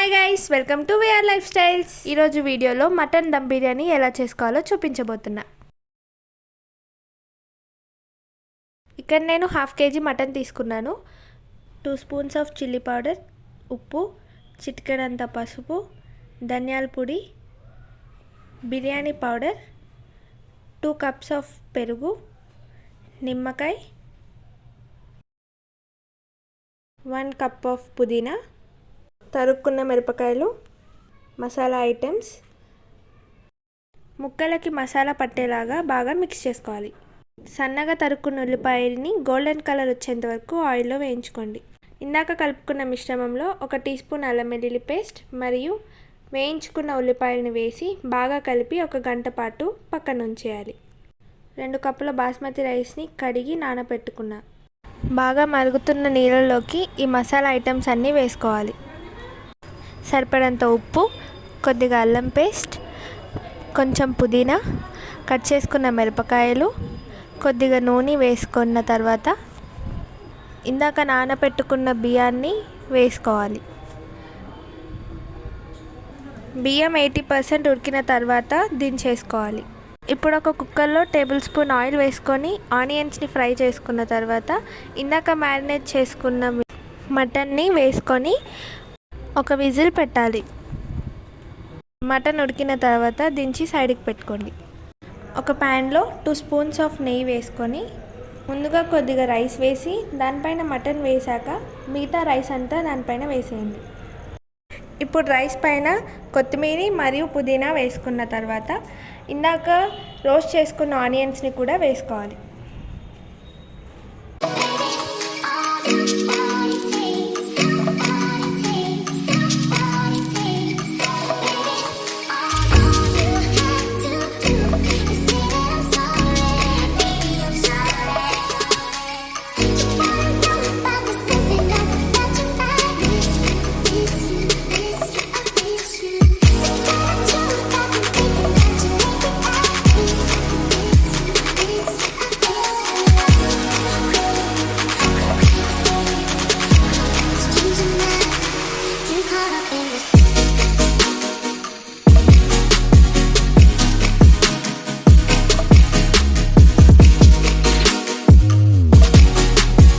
Hi guys, welcome to VR lifestyles. ఈరోజు వీడియోలో mutton dum biryani ఎలా చేసుకోవాలో చూపించబోతున్నా. ఇక్కడ నేను 1/2 kg మటన్ తీసుకున్నాను. 2 స్పూన్స్ ఆఫ్ చిల్లీ పౌడర్, ఉప్పు, చిటికెడంత పసుపు, ధనియాల పొడి, బిర్యానీ పౌడర్, 2 కప్స్ ఆఫ్ పెరుగు, నిమ్మకాయ, 1 కప్ ఆఫ్ పుదీనా, తరుక్కున్న మిరపకాయలు, మసాలా ఐటమ్స్. ముక్కలకి మసాలా పట్టేలాగా బాగా మిక్స్ చేసుకోవాలి. సన్నగా తరుక్కున్న ఉల్లిపాయలని గోల్డెన్ కలర్ వచ్చేంత వరకు ఆయిల్లో వేయించుకోండి. ఇందాక కలుపుకున్న మిశ్రమంలో 1 టీ స్పూన్ అల్లం వెల్లుల్లి పేస్ట్ మరియు వేయించుకున్న ఉల్లిపాయలను వేసి బాగా కలిపి 1 గంట పాటు పక్కన ఉంచేయాలి. 2 కప్పుల బాస్మతి రైస్ని కడిగి నానబెట్టుకున్నా. బాగా మరుగుతున్న నీళ్ళలోకి ఈ మసాలా ఐటమ్స్ అన్నీ వేసుకోవాలి. సరిపడంత ఉప్పు, కొద్దిగా అల్లం పేస్ట్, కొంచెం పుదీనా, కట్ చేసుకున్న మిరపకాయలు, కొద్దిగా నూనె వేసుకున్న తర్వాత ఇందాక నానబెట్టుకున్న బియ్యాన్ని వేసుకోవాలి. బియ్యం 80% ఉడికిన తర్వాత దించేసుకోవాలి. ఇప్పుడు ఒక కుక్కర్లో టేబుల్ స్పూన్ ఆయిల్ వేసుకొని ఆనియన్స్ని ఫ్రై చేసుకున్న తర్వాత ఇందాక మ్యారినేట్ చేసుకున్న మటన్ని వేసుకొని ఒక విజిల్ పెట్టాలి. మటన్ ఉడికిన తర్వాత దించి సైడ్కి పెట్టుకోండి. ఒక ప్యాన్లో 2 స్పూన్స్ ఆఫ్ నెయ్యి వేసుకొని ముందుగా కొద్దిగా రైస్ వేసి దానిపైన మటన్ వేసాక మిగతా రైస్ అంతా దానిపైన వేసేయండి. ఇప్పుడు రైస్ పైన కొత్తిమీర మరియు పుదీనా వేసుకున్న తర్వాత ఇందాక రోస్ట్ చేసుకున్న ఆనియన్స్ని కూడా వేసుకోవాలి. Caught up in this